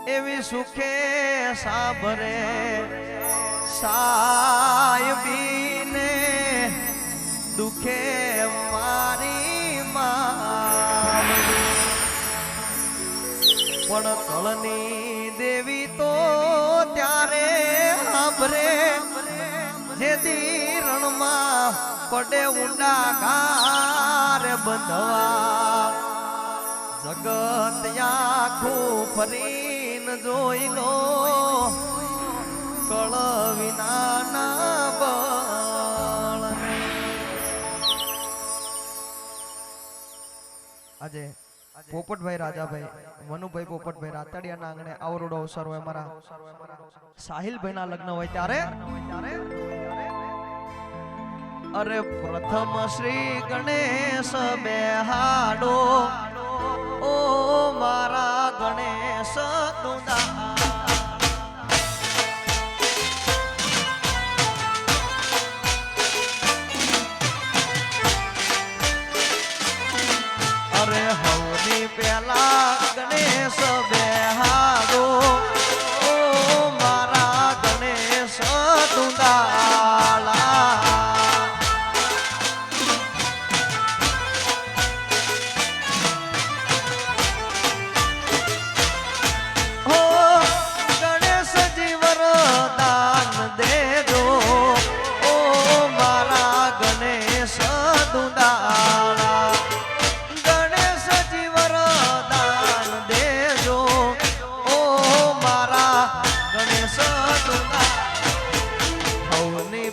એવી સુખે સાબરે સાયબીને દુખે મારી માં પણ કળની દેવી તો ત્યારે સાંભરે જેથી રણમાં પડે ઊંડા ઘાર બંધવા જગત આખું ફરીને જોઈ લો કળ વિનાના બળને આજે પોપટભાઈ રાજાભાઈ મનુભાઈ પોપટભાઈ રાતડિયાના આંગણે આવરોડો અવસર હોય મારા સાહિલભાઈના લગ્ન હોય ત્યારે અરે પ્રથમ શ્રી ગણેશ બેહાડો ઓ મારા ગણેશ તુંદા અરે હવની પેલા ગણેશ બેહાડો ઓ મારા ગણેશ તુંદાળા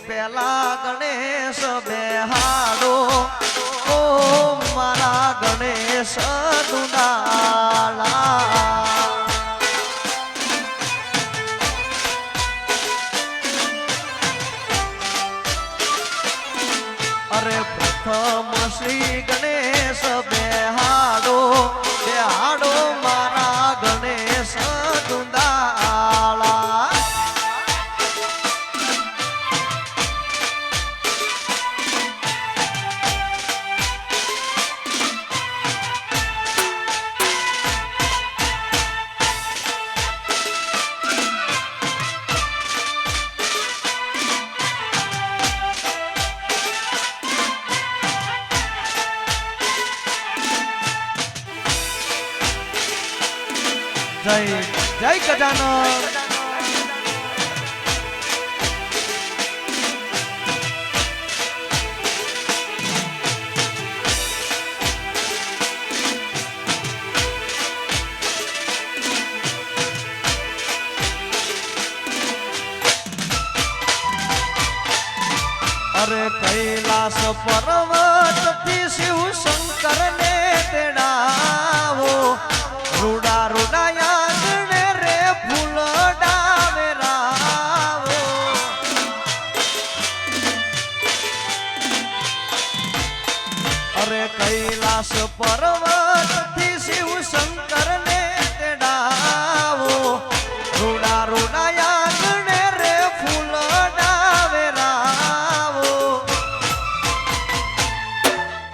પેલા ગણેશ બેહાડો ઓ મારા ગણેશ દુલાલા અરે પ્રથમ શ્રી ગણેશ બેહાડો બેહાડો મારા ગણેશ દુલાલા જય જય ગજાનન અરે કૈલાસ પર્વત થી શિવ શંકર ને તેડાવો રૂડા રૂડા યાદને રે ફૂલ ડાવે રાવો અરે કૈલાસ પર્વત થી શિવ શંકર ને તેડાવો રૂડા રૂડા યાદને રે ફૂલ ડાવે રાવો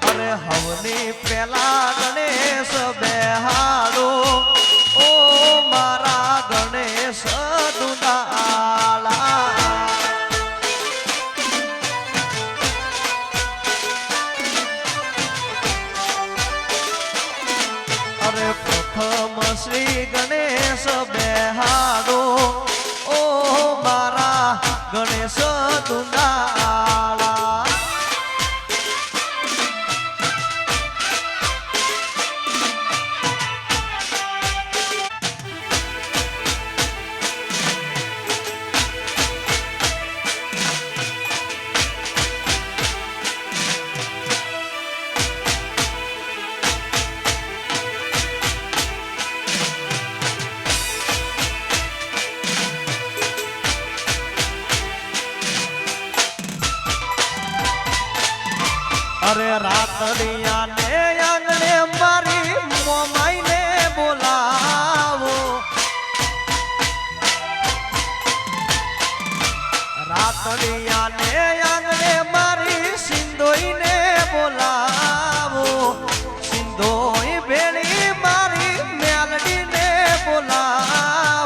અરે હવની પેલા ગણેશ બેહાડો ઓ મારા ગણેશ દુલાલા અરે પ્રથમ શ્રી ગણેશ બેહાડો ઓ મારા ગણેશ દુલાલા અરે રાતડિયા ને આંગણે મારી મોમાઈ ને બોલાવો રાતડિયા ને આંગણે મારી સિંધોઈ ને બોલાવો સિંધોઈ ભેળી મારી મેલડી ને બોલાવો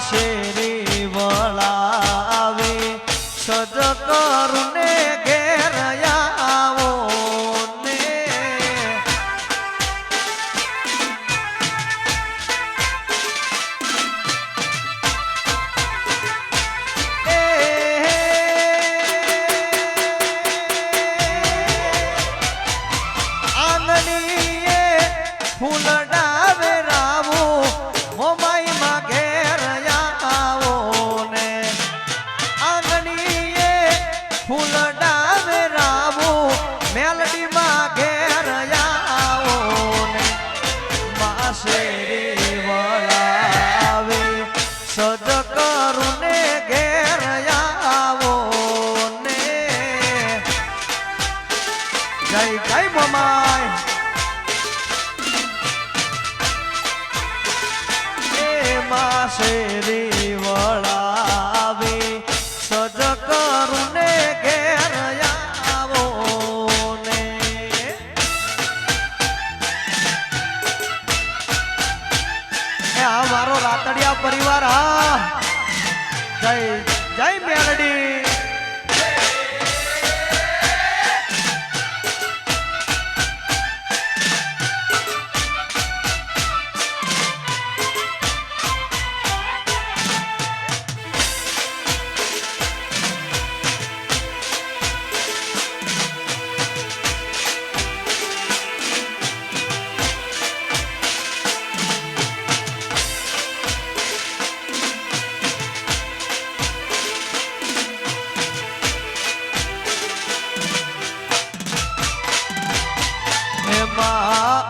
શેરી વળાવે સજ કરું ને ઘેર આવો ને આંગણીએ ફૂલડાવે રાવું મોમાઈ માં ઘેર આવો ને આંગણીએ ફૂલડાવે રાવું મેલડી માં ઘેર આવો ને માસેરી વળાવે સજ કરું ને ઘેર આવો ને જય જય મમાય શેરી વળાવે સજ કરું ને ઘેર આવો ને આ મારો રાતડિયા પરિવાર હા જય જય મેલડી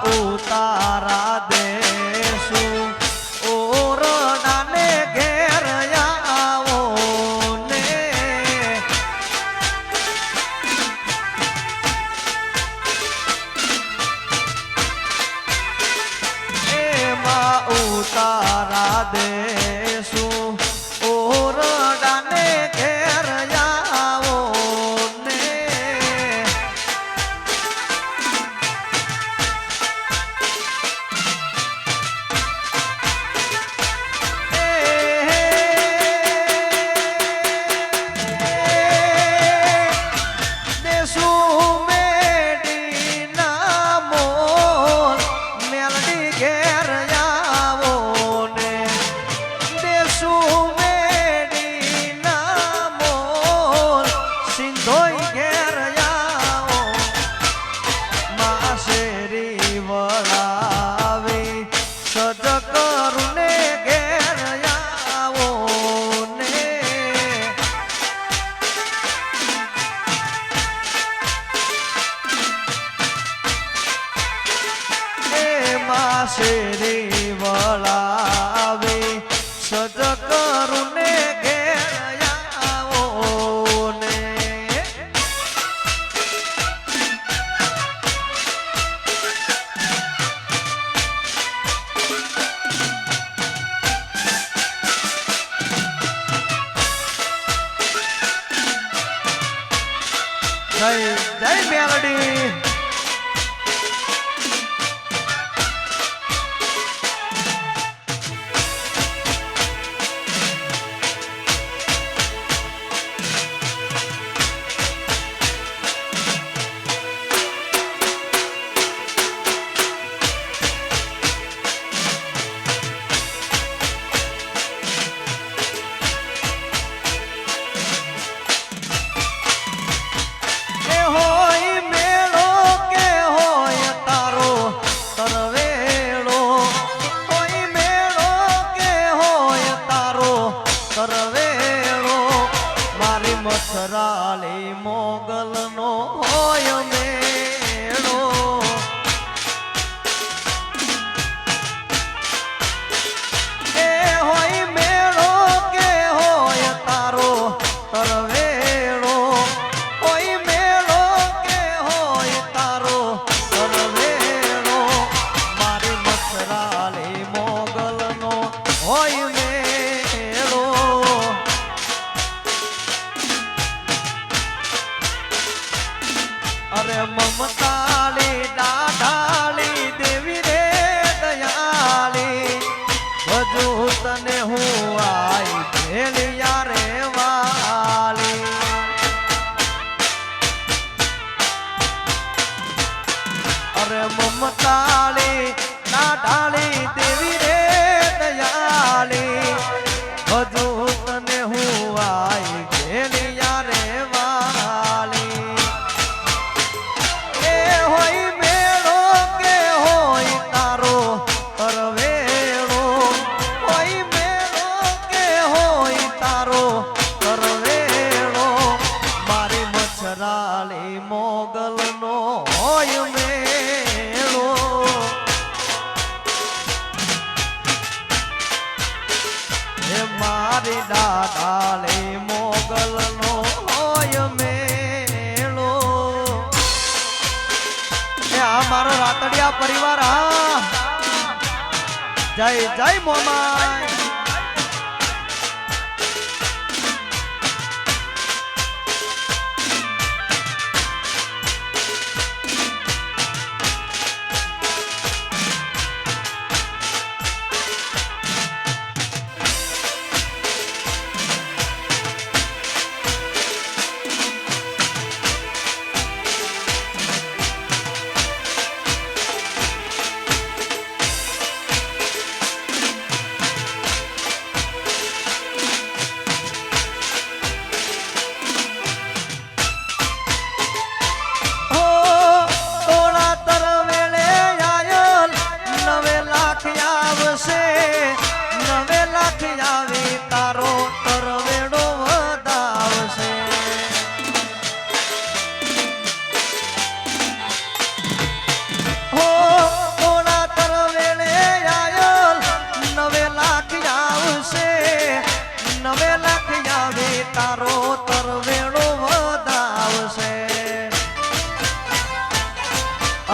ઉતારા દેશું ઓરડાને ઘેર આવો ને એમાં ઉતારા દેશું ઓરડાને ઘેર આવો ને શેરી વળાવે સજ કરું ને ઘેર આવો ને જય જય મેલડી મથરાલી મોગલ નો હોય મેળો એ હોય મેળો કે હોય તારો તરવેળો હોય મેળો કે હોય તારો તરવેળો મારી મથરાલી મોગલ નો હોય મેળો અરે મમતાળી દાઢાળી દેવી રે દયાળી ભજુ તને હું મારી દાદાલે મોગલ નો હોય મેળો. આ મારો રાતડિયા પરિવાર. હા જય જય મોમાય.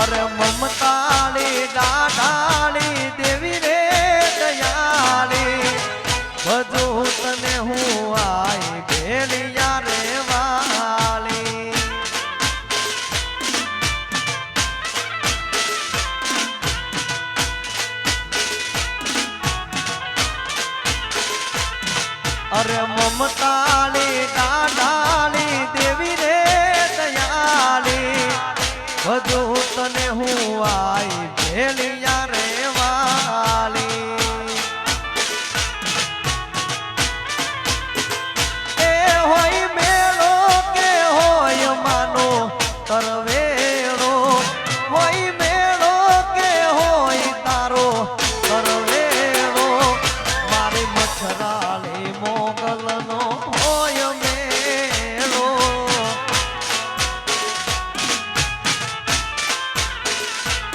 અરે મમતાળી દાડાળી દેવી રે દયાળી બધું તને હું આઈ ભેલિયા રે વાલી. અરે મમતાળી દાડાળી દેવી રે દયાળી બધું તને હું આઈ ભેલિયા રે વાલી. એ હોય મેળો કે હોય માનો તરવેળો, હોય મેળો કે હોય તારો તરવેળો, મારી મચ્છરાળી મોગલનો હોય મેળો.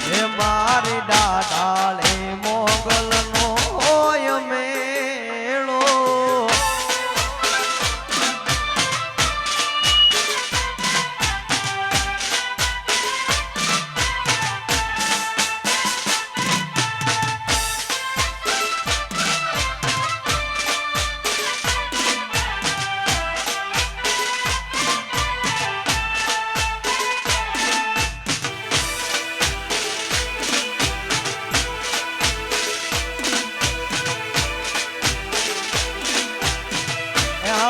હે મારી દાદાળે મોગલનો હોય મેળો.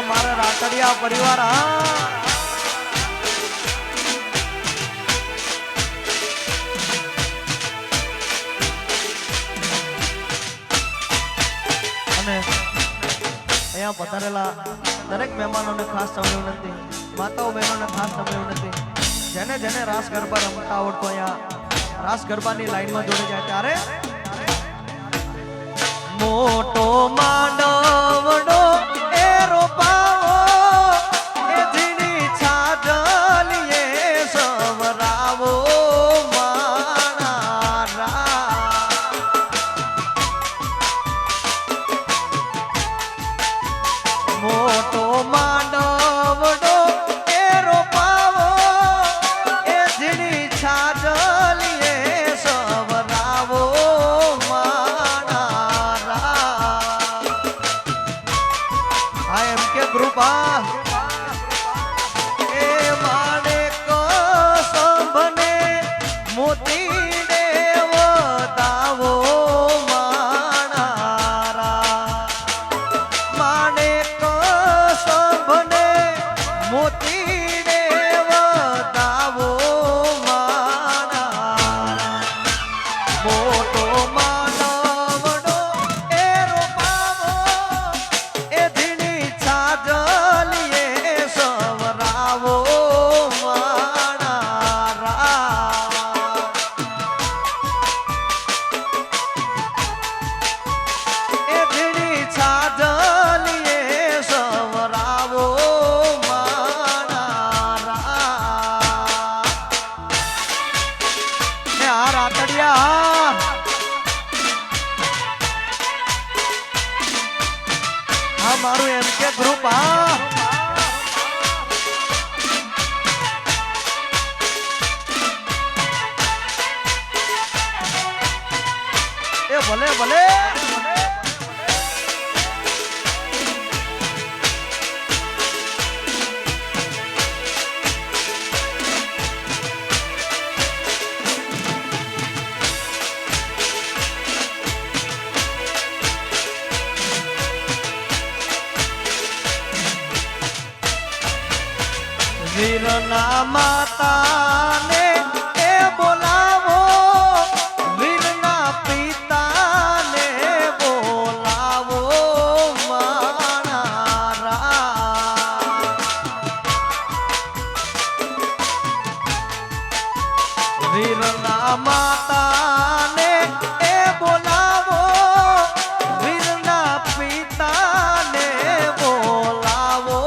મારા રાતડિયા પરિવાર. અને અહીંયા પધારેલા દરેક મહેમાનોને ખાસ સમય વિનંતી, માતાઓ બહેનોને ખાસ સમય વિનંતી, જેને જેને રાસ ગરબા રમતા આવડતો અહીંયા રાસ ગરબાની લાઈનમાં જોડી જાય ત્યારે મોટો માંડવડો એ રોપાવો એ ઝીણી છાજલીએ સવરાવો મોટો માંડવડો એ રોપાવો એ ઝીણી છાજલીએ સવરાવો કૃપા એ માને કસંભને મોતી દેવ દાવો માણારા, માને કસંભને મોતી દેવ દાવો માણારા. મોટો માનવડો એ રોપાવો એ ધીણી છાજલ મારું એમ કે ગ્રુપ હા એ ભલે ભલે વીરના માતાને એ બોલાવો વીરના પિતાને બોલાવો મારા વીરના માતાને એ બોલાવો વીરના પિતાને બોલાવો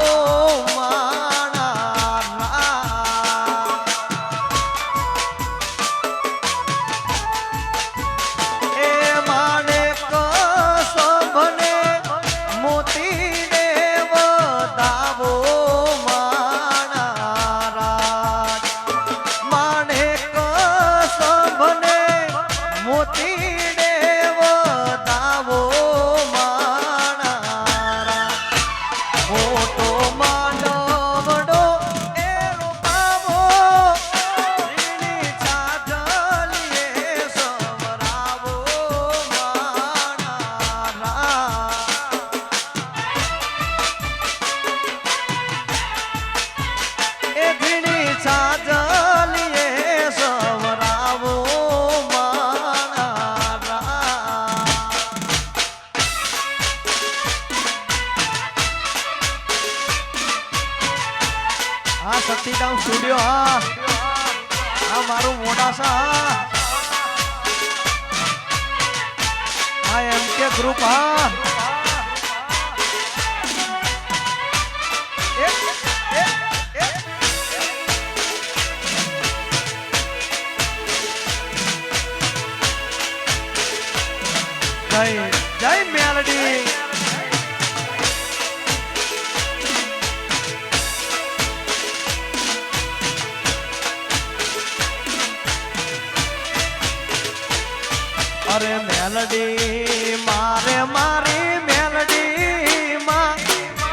શક્તિધામ સ્ટુડિયો હા મારું મોડાસા હા એમ કે ગ્રુપ હા જય મેલડી અરે મેલડી મારે મારી મેલડી માં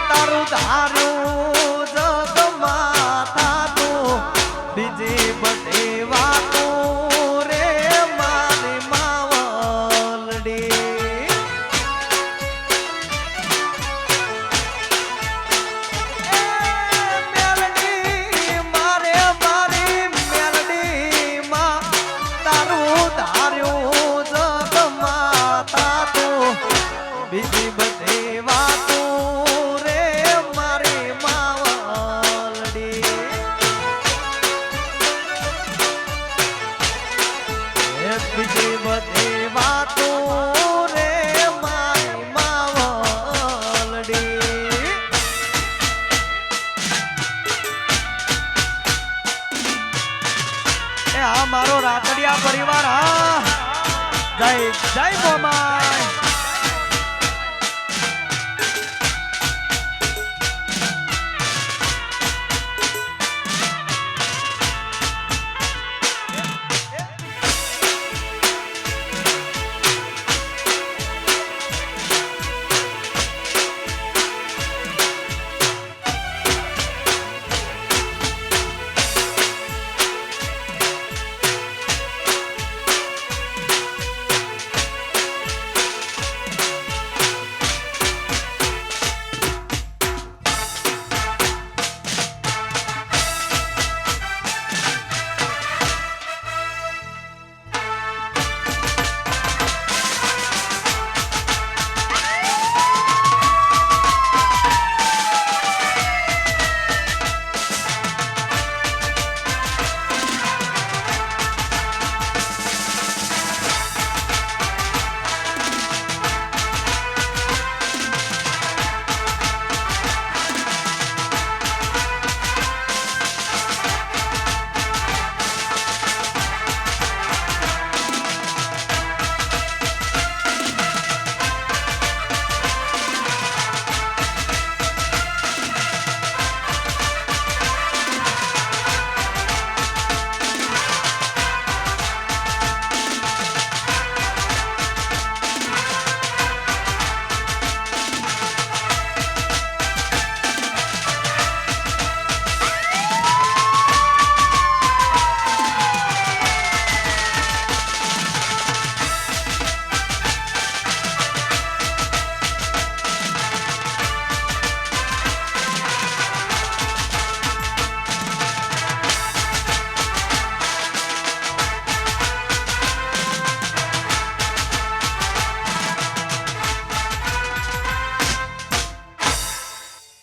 તારું ધારું જગમાં થાતું બીજી બધી વાતો રે મારી માવલડી મેલડી મારે મારી મેલડી માં તારું ધાર્યું બીજી બધી વાતો રે મારી માવલડી બીજી બધી વાતો રે મારી માવલડી એ આ મારો રાતડિયા પરિવાર હા જય જય મોમાય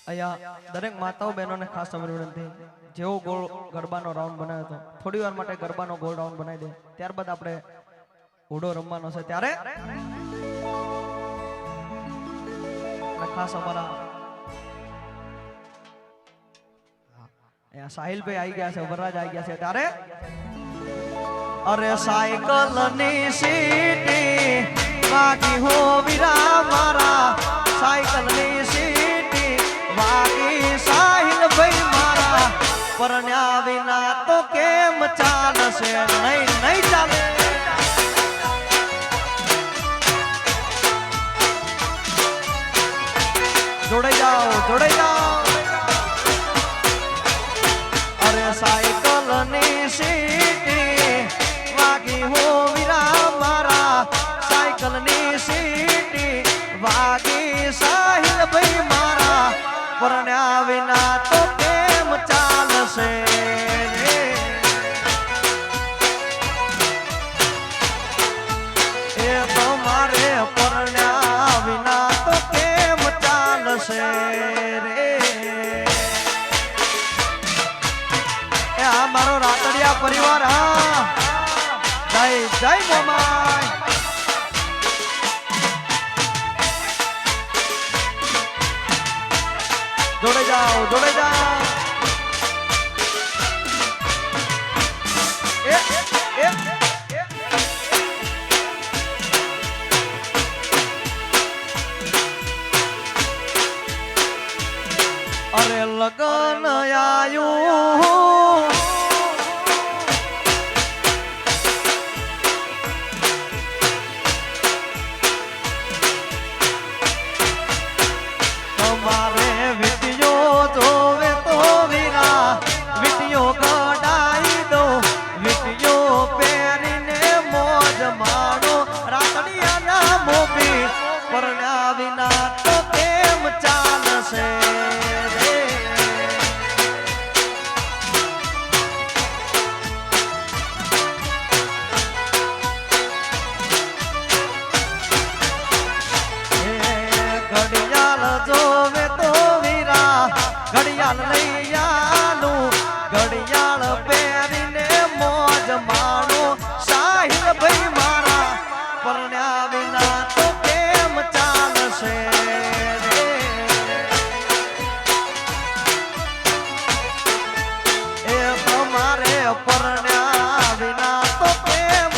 અહીંયા દરેક માતાઓ બહેનોને ખાસ અમારી વિનંતી, જેવો ગોળ ગરબાનો રાઉન્ડ બનાવ્યો હતો થોડી વાર માટે ગરબાનો ગોળ રાઉન્ડ બનાવી દે, ત્યારબાદ આપણે ઘોડો રમવાનો છે. ત્યારે ખાસ અમારા સાહિલભાઈ આવી ગયા છે, વરરાજ આવી ગયા છે. ત્યારે અરે સાયકલ ની સીટી વાગી હો વીરા મારા, સાયકલ ની સીટી વાગી સાહિલભાઈ મારા, પરણ્યા વિના તો કેમ ચાલશે, નહીં નહીં ચાલે. જોડાઈ જાઓ, જોડાઈ જાઓ. અરે સાયકલ ની સીટી વાગી હો વીરા મારા, સાયકલ ની સીટી વાગી સાહિલભાઈ મારા, પરણ્યા વિના તો કેમ ચાલશે. એ તમારે પરણ્યા વિના તો કેમ ચાલશે રે. મારો રાતડિયા પરિવાર, હા જય જય મોમાય. જોડે જાઓ, જોડે જાઓ. અરે લગન આયું ઘડિયાળ લઈ આલું, ઘડિયાળ પહેરીને મોજ માણો સાહિલભાઈ મારા, પરણ્યા વિના તો કેમ ચાલશે રે. એ તમારે પરણ્યા વિના તો કેમ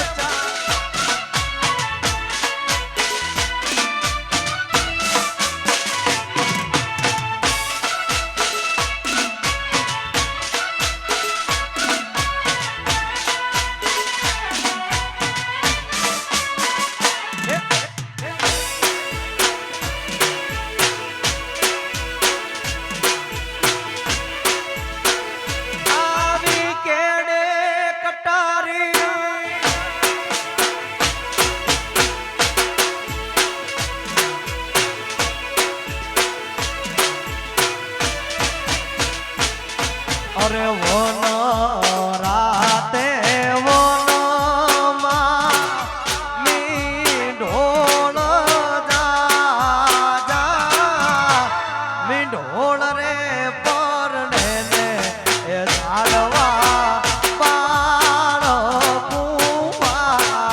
અરે વન રાતે વનમાં મીંઢોળ જા મીંઢોળ રે પરણે ને એ ઝાડવા પાળ કુંવારા.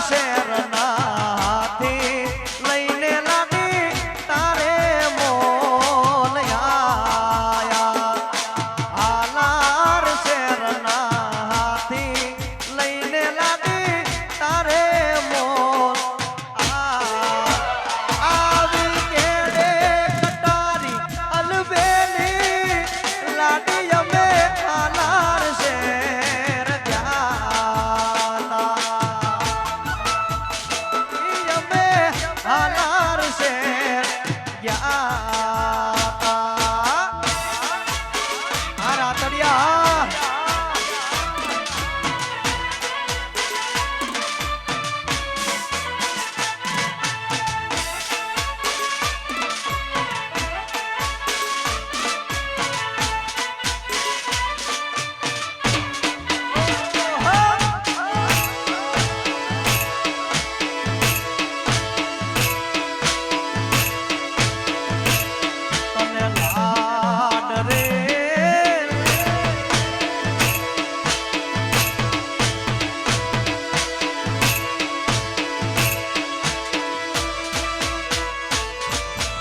શેરના હાથી લઈને લાડી તારે મોલ આયા આલાર શેરના હાથી લઈને લાડી તારે મોલ આવી કેડે કટારી અલવેલી લાડી અમે આલાર શેર હાલાર શેર ગયા આ રાતડિયા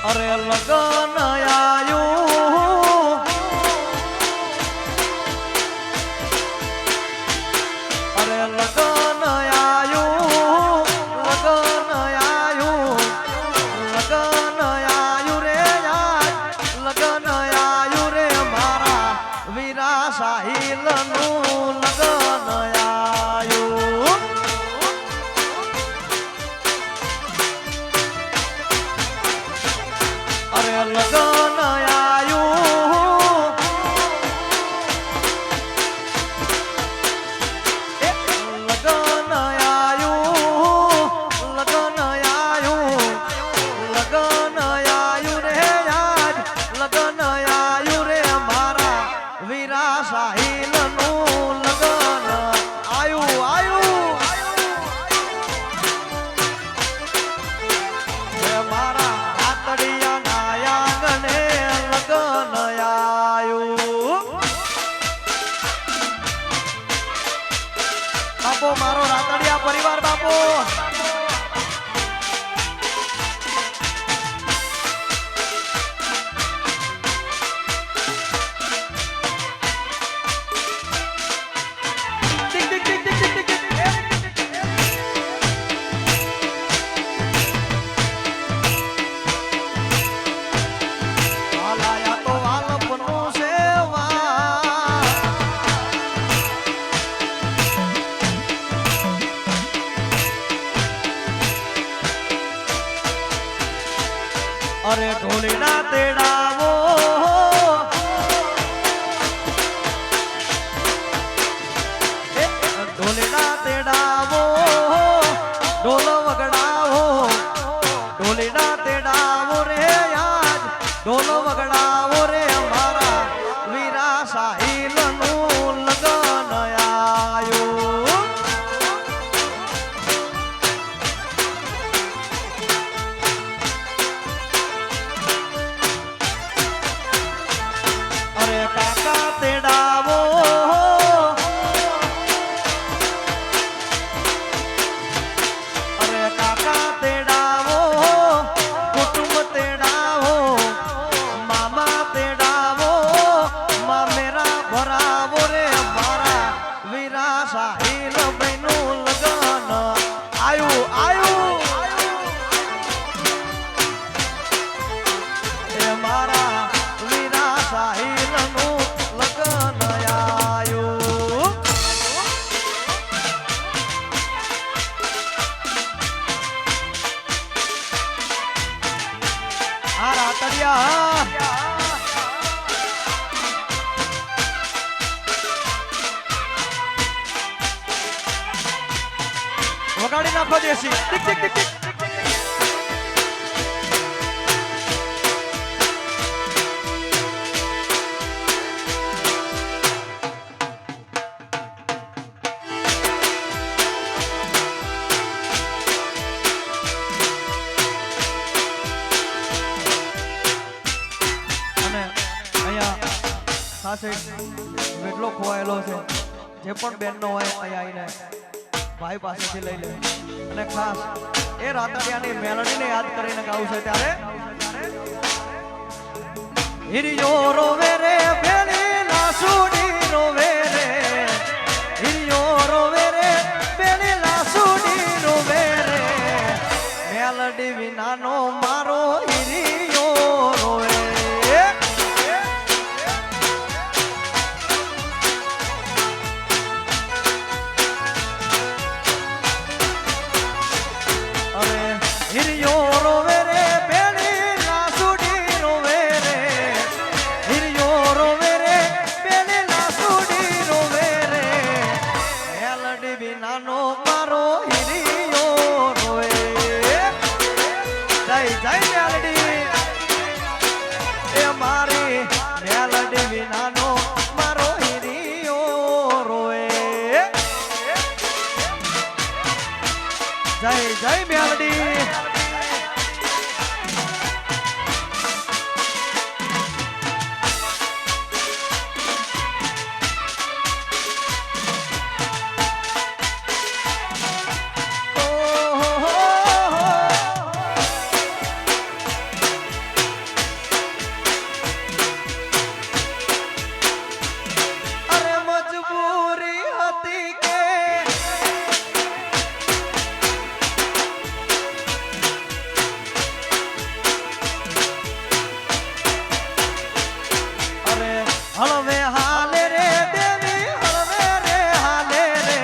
અરે લગન આયું અરે લગન આયું લગન આયું લગન આયું રે લગન આયું રે મારા વીરા સાહિલનું લગન આયું અરે લગન આયું લગન આયું લગન આયું લગન આયું રે યાદ લગન આયું રે મારા વીરા સાહિલનું લગન આયું આયું રે મારા રાતડિયા લગન આયું બાપો મારો રાતડિયા પરિવાર બાપો અરે ઢોલીના તેડાવો ઢોલીના તેડાવો ઢોલ વગડાવો ઢોલીના તેડાવો રે યાદ ઢોલ વગડાવો રે મારા વીરા સાહિલનું લગન આયું અરે કાકા તેડાવો અરે કાકા તેડાવો કુટુંબ તેડાવો મામા તેડાવો મામેરા ભરાવો રે મારા વીરા સાહિલ ભાઈનું લગન આયું આયું એ મારા વીરા સાહિલનું લગન આયું આ રાતડિયા વગાડી નાખો દેશી ટીક ટીક ટીક ટીક ખાસ એક વેટલો ખોવાયેલો છે જે પણ બેનનો હોય અહીંયા આવીને ભાઈ પાસેથી લઈ લે અને ખાસ એ રાતડિયાની મેલોડીને યાદ કરીને ગાવું છે ત્યારે હિરિયો રોવે રે બેલી લાસુડી રોવે રે હિરિયો રોવે રે બેલી લાસુડી રોવે રે મેલડી વિનાનો મારો હિરિયો રોવે હિરિયો રોવે રે બેલી લાસુડી રોવે રે હિરિયો રોવે રે બેલી લાસુડી રોવે રે મેલડી વિનાનો મારો હિરિયો રોવે જય જય મેલડી એ મારી મેલડી વિનાનો મારો હિરિયો રોવે જય જય મેલડી હળવે હાલે રે દેવી હળવે રે હાલે રે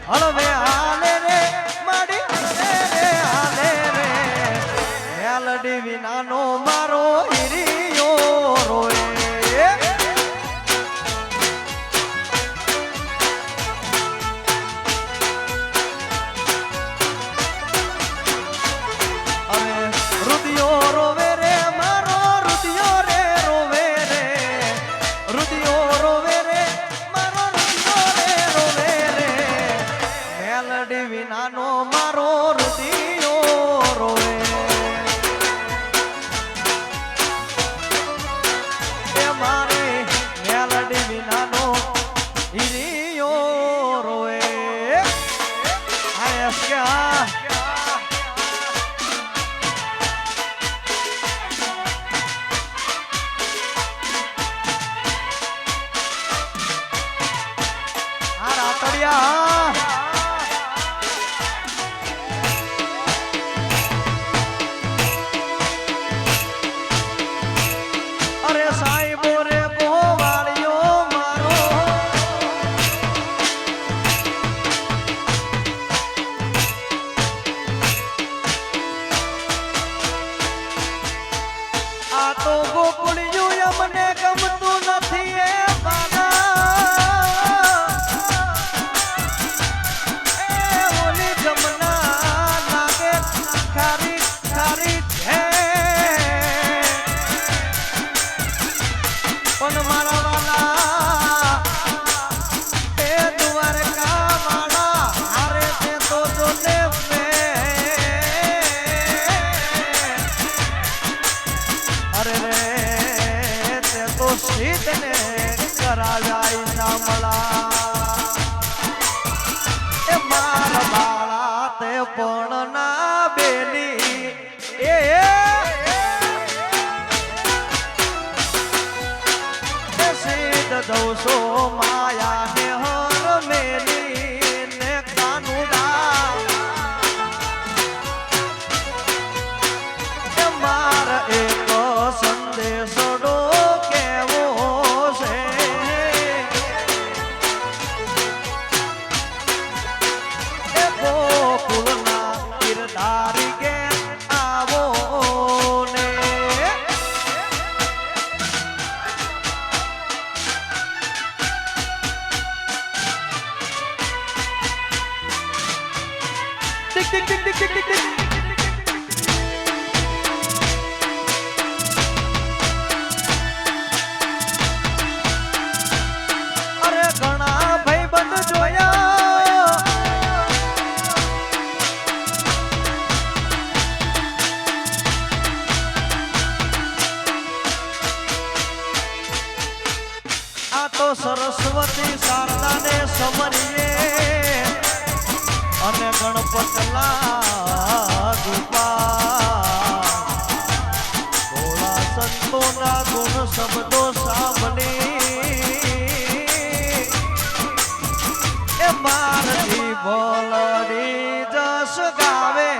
હળવે હાલે રે માડી હળવે રે હાલે રે મેલડી વિનાનો મારો હિરિયો રોએ હવે રુદિયો રોવે રે મારો રુદિયો રે રોવે રે રુદિયો રોવે રે મારો રુદિયો રે રોવે રે મેલડી વિનાનો મારો રુદિયો રોવે એ મારી મેલડી વિનાનો હિરિયો રોવે આયસ ક્યાં અરે સાહેબો રે ગોવાળિયો મારો આ તો ગોકુળિયું અમને ગમતું નથી એ પણ મારા વાલા એ દ્વારકા વાળા હારે તે તો જોને અરે રે તે તો સીધને કરાવ્યા સાંભળા એ મારા બાળા તે પણ ના બેની એ દોસો માયા ને હર મેલી ને કાનુડા માર એક સંદેશડો કેવો છે એ ગોકુળના કિરદારી કે આવો ને टिक टिक टिक टिक टिक टिक अरे घણા ભાઈબંધ જોયા આ તો સરસ્વતી શારદાને સમરીએ પતલા ગોપાલ ભોળા સંતોના ગુણ શબ્દો સાંભળી એ મારથી બોલડી જસ ગાવે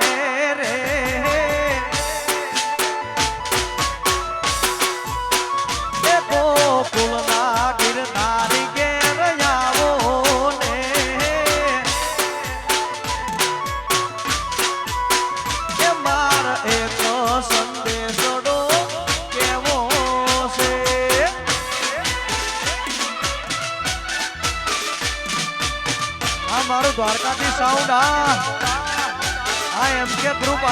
રે એ ગોકુળના ગિરધારી ઘેર આવો ને એ માર એક સંદેશડો કેવો છે આ મારું દ્વારકાથી સાઉન્ડ આ એમ કે ગ્રુપ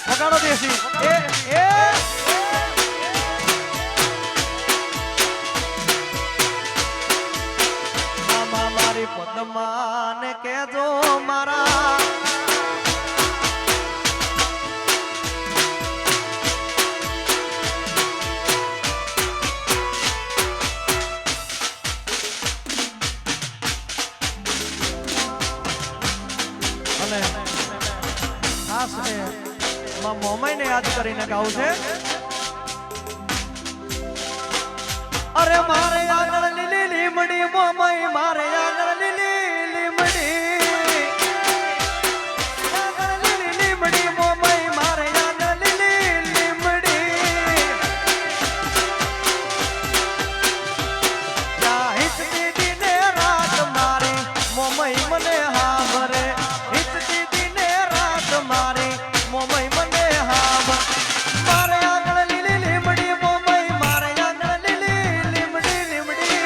વગાડો દેશી એ મામા મારી પદ્માને કેજો મારા અને ખાસ મોમાઈ ને યાદ કરીને ગાવું છે અરે મારે આગળ લીલી લીમડી મોમાઈ મારે આગળ લીલી લીમડી આગળ લીલી લીમડી મોમાઈ મારે આગળ લીલી લીમડી હિત દીદી ને રાત મારી મોમાઈ મને હાંભરે હિત દીદી ને રાત મારી મોમાઈ મને મારે આગળ લીલી લીમડી મોમાઈ મારે આગળ લીલી લીમડી લીમડી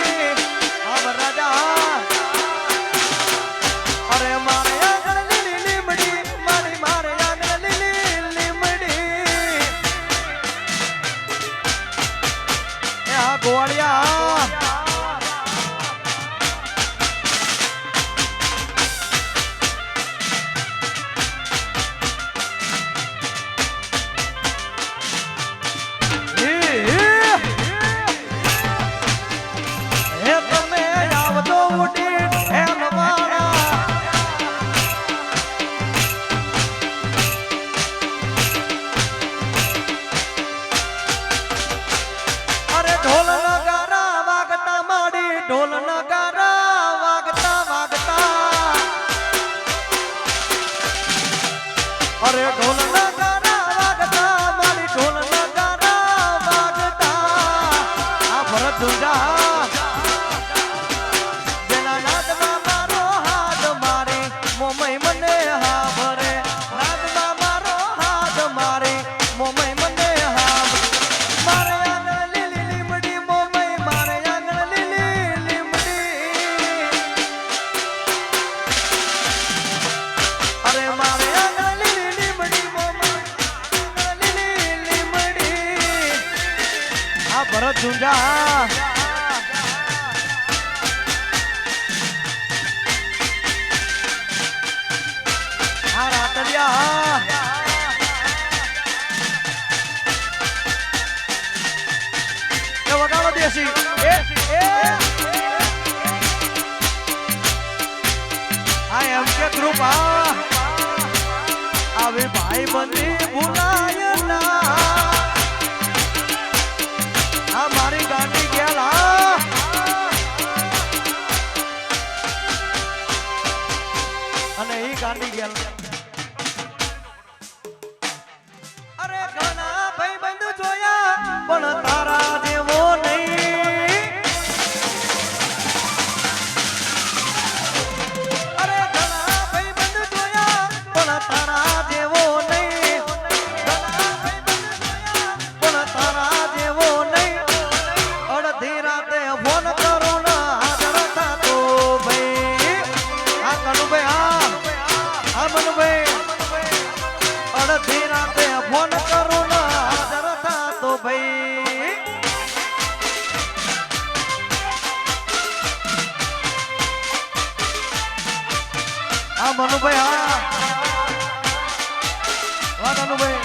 આમ રાજા અરે મારે આગળ લીલી લીમડી મારી મારે આગળ લીલી લીમડી એ આ ગોળિયા ઢોલ નગારા વાગતા વાગતા અરે ઢોલ નગારા વાગતા મારી ઢોલ નગારા વાગતા આ ભરત ઝુંઝા જેના નાદમાં મારો હાથ મારે મોમઈ મને હાભરે નાદમાં મારો હાથ મારે મોમઈ મને હાભરે મારે આગળ લીલી લીમડી મોમઈ મારે આગળ લીલી અરે મારે આગળ લીલી લીમડી મોમાઈ લીલી લીમડી આ ભરત ઝુંઝા આ રાતડિયા એ વગાડો દેશી આ એમ કે ગ્રુપ આવે ભાઈ બંધી ભૂલાય ના આ મારી ગાંડી ગેલા અને ઈ ગાંડી ગેલ અરે ઘણા ભાઈ બંધ જોયા પણ તારા જેવો નહીં અરે ઘણા ભાઈ બંધ જોયા પણ તારા જેવો નહીં ઘણા ભાઈ બંધ જોયા પણ તારા જેવો નહીં અડધી રાતે ફોન કરો ના હાજર થતો ભાઈ આ કનુભાઈ આ મનુભાઈ અડધી રાતે ફોન કરો ના હાજર થતો ભાઈ આ મનુભાઈ હા મનુભાઈ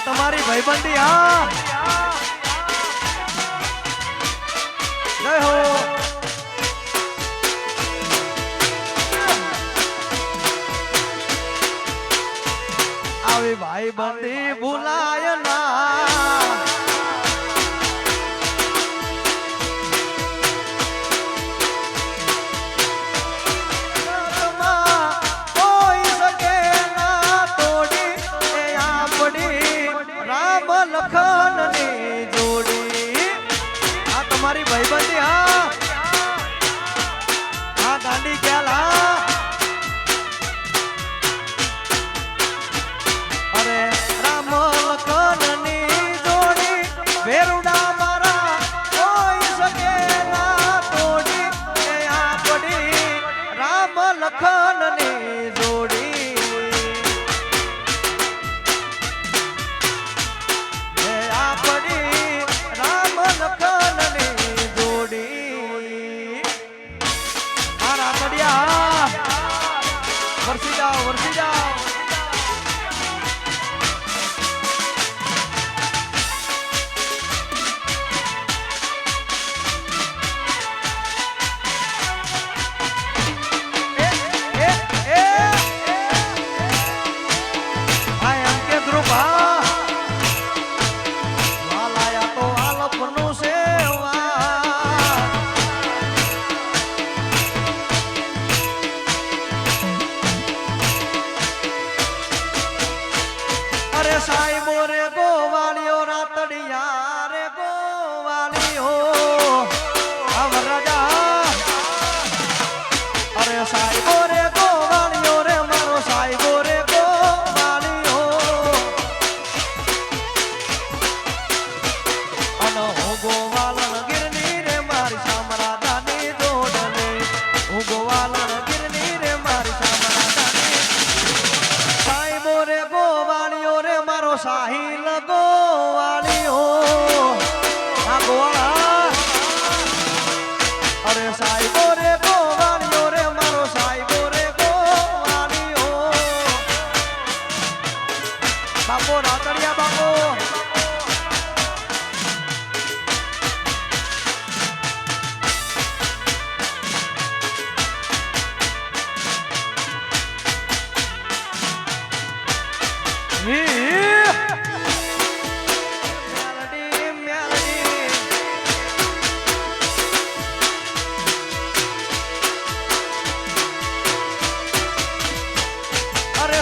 તમારી ભાઈબંધી હા જય હો આવી ભાઈબંધી ભૂલાય ના લખન ની જોડી આ તમારી ભાઈબંધી હા હા ગાંડી ખ્યાલ હા અરે રામ લખન ની જોડી ભેરુડા મારા કોઈ શકે ના તોડી એ આપડી રામ લખન ની જોડી વરસી જાઓ વરસી જાઓ સાહેબો રે ગોવાળિયો રાતડિયા રે ગોવાળિયો અવરજા અરે સાહેબો રે ગોવાળિયો રે મારો સાહેબો રે ગોવાળિયો અન હો ગોવાળન ગિરની રે મારી સામરાદાની જોડલે હું ગોવાળન ગિરની રે મારી સામરાદાની સાહેબો રે ગોવાળિયો રે મારો સાહિલ ગોવાળિયો આ ગોવાળા અરે સાહેબો રે ગોવાળિયો રે મારો સાહેબો રે ગોવાળિયો બાપો રાતડિયા બાપો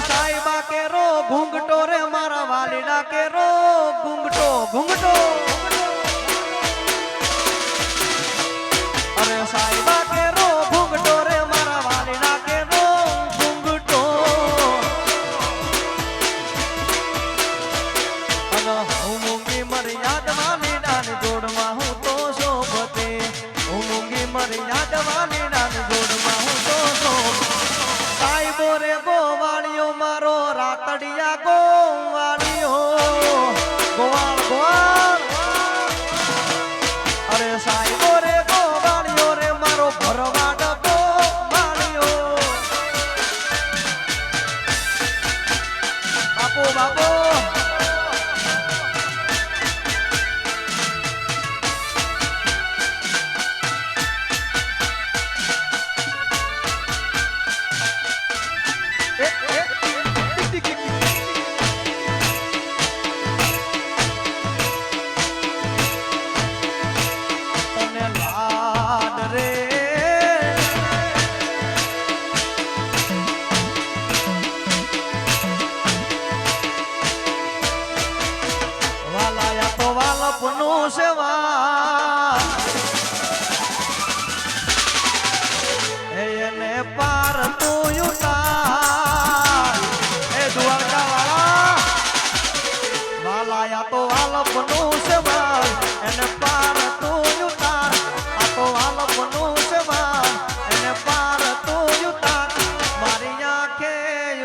સાહેબા કે રો ઘૂંઘટો રે મારા વાલીડા કે રો ઘૂંઘટો ઘૂંઘટો અરે સાહેબા કે રો ઘૂંઘટો રે મારા વાલીડા કે રો ઘૂંઘટો અને હું મૂંગી મર્યાદ વાલીડા ની જોડમાં હું તો શોભતે હું મૂંગી મર્યાદ વાલીડા ની જોડમાં હું તો શોભતે સાહેબો રે ગોવાળિયો મારો રાતડિયા ગોવાળિયો ગોવાળ ગોવાળ અરે સાહેબો રે ગોવાળિયો રે મારો ભરવાડ ગોવાળિયો બાપો બાપો વાલપનું સેવા એને પાર તું ઉતાર એ દ્વારકા વાળા વાલાયા તો વાલપનું સેવા એને પાર તું ઉતાર આ તો વાલપનું સેવા એને પાર તું ઉતાર મારી આંખે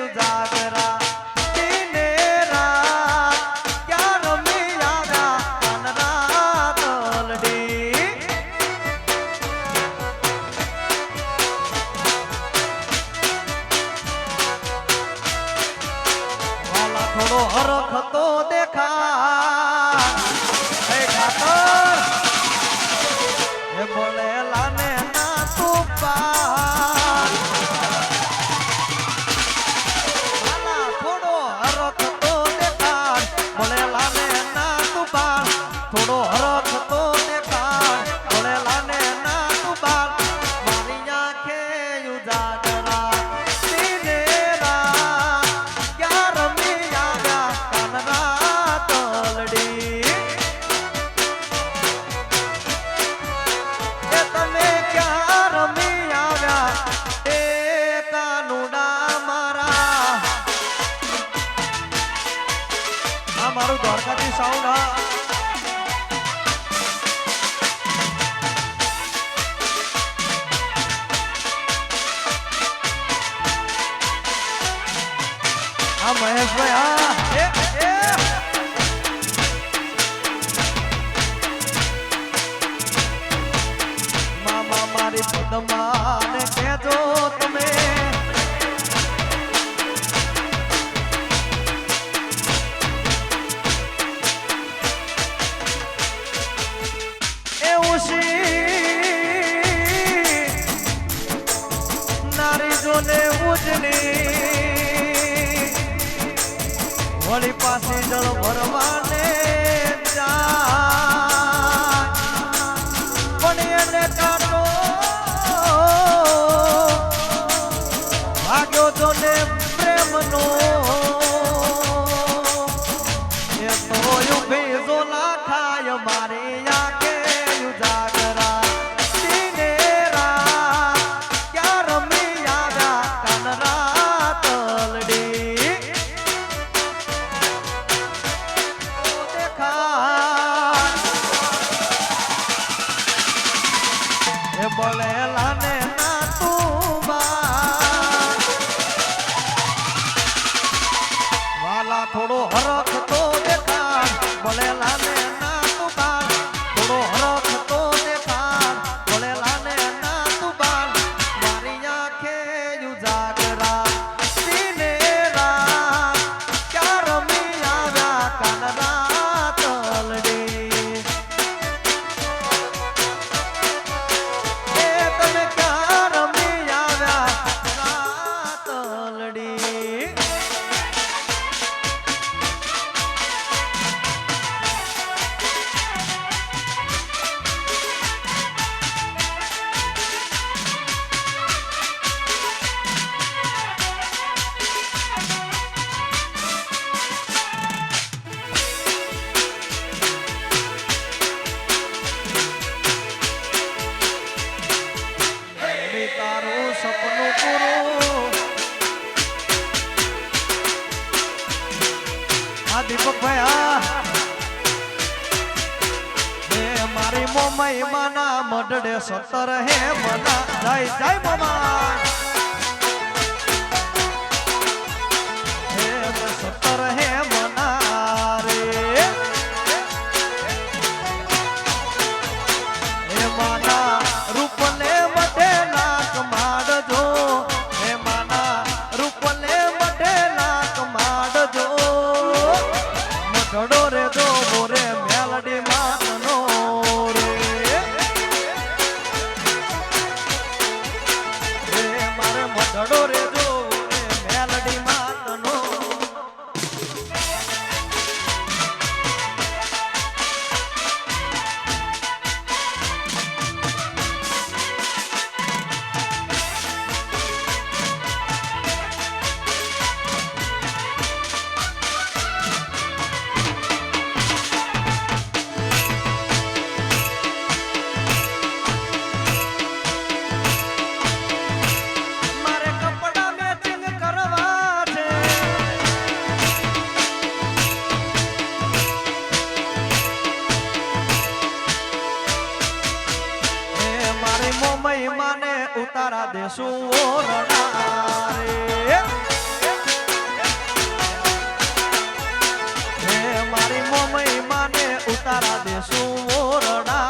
ઉજાગરા થોડો હરખ તો દેખા આ મારું દ્વારકાથી સાઉન્ડ હા હા મહેશભાઈ હા મામા મારી પદમાને કહેજો તમે નારી જોને ઉજળી વળી પાસે જળ ભરવાને જાય પણ એને કાઢો ભાગ્યો જોને પ્રેમનો એ તો ભેજો ના થાય મારી આંખે ઉજાગરા બોલેલા ને ના તું વાલા થોડો હરખ તો દેખાડ બોલેલા ને ના તું થોડો હરખ તો દેખાડ બોલેલા ને ના તું મારી આંખે ઉજાગરા સીને રાત ક્યાં રમી આવ્યા કાનરા તલડી સપનું પૂરું આ દીપકભાઈ મારી મોમાઈ માના મઢડે 17 હે મના જય જય મોમા હે 17 હે મના રે હે માના રૂપલે મઢેલા કમાડજો હે માના રૂપલે મઢેલા કમાડજો મઢડો રે જો બોરે મેલડી માતનો રે મારે મઢડો રે જો મેલડી માતનો ઉતારા દેશું હે મારી મોમઈ માને ઉતારા દેશું ઓરડા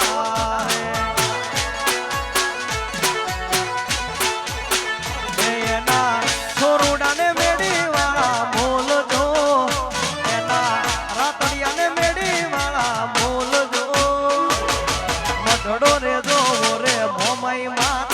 એના છોરુડાને મેડી વાળા બોલજો એના રાતડિયાને મેડી વાળા બોલજો મઢડો રે જો રે મોમઈ માત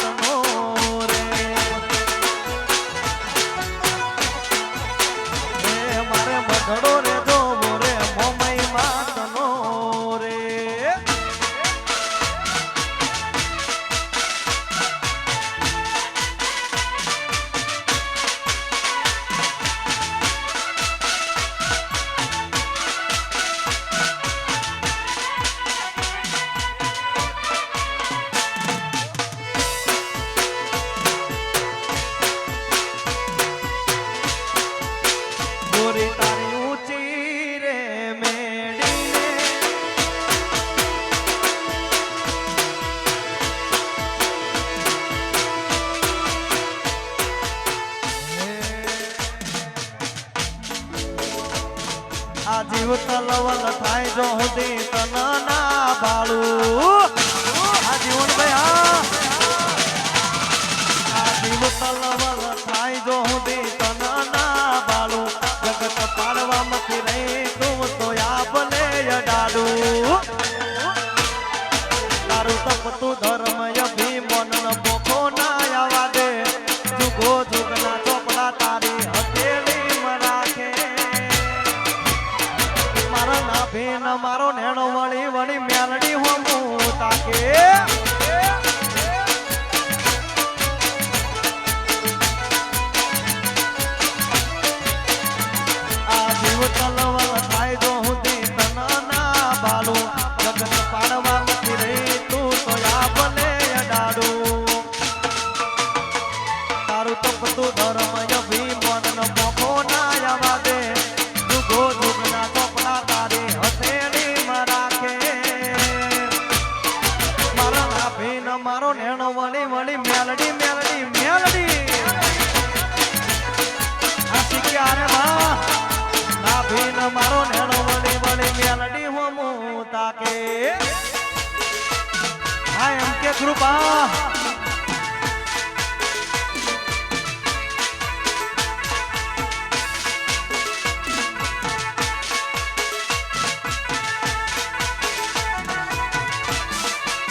તલવલ થાય જો હુંદી તન ના બાળું આ જીવન ભાઈ આ જીવ તલવલ થાય જો હુંદી તન ના બાળું જગત પાડવામાંથી રહી તું તો આપને અડાડું તારું તપતું ધર્મ અભિમન પોખો ના આવા દે જુગો જુગના ચોપડા તારી હથેળી રાખે મારા નાભીન મારો નેણો વળી વળી મેલડી હોમું તાકે આ જીવ તલવલ થાય જો હુંદી તન ના બાલું જગત પાડવા નથી રહી તું તો આપને અડાડું તારું તપતું ધર્મ અભિમન પોખો ના આવા દે જુગો જુગના ચોપડા તારી હથેળીમાં રાખે મારા નાભીન મારો નેણો વળી વળી મેલડી મેલડી મેલડી આ શીખ્યા રે માં નાભીન મારો નેણો વળી વળી મેલડી હોમું તાકે હા એમ કે કૃપા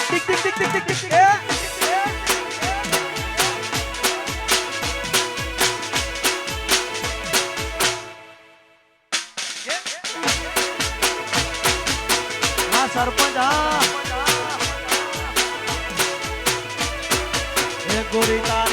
tick tick tick tick tick tick હા સરપંચ હા એ ગોરીતા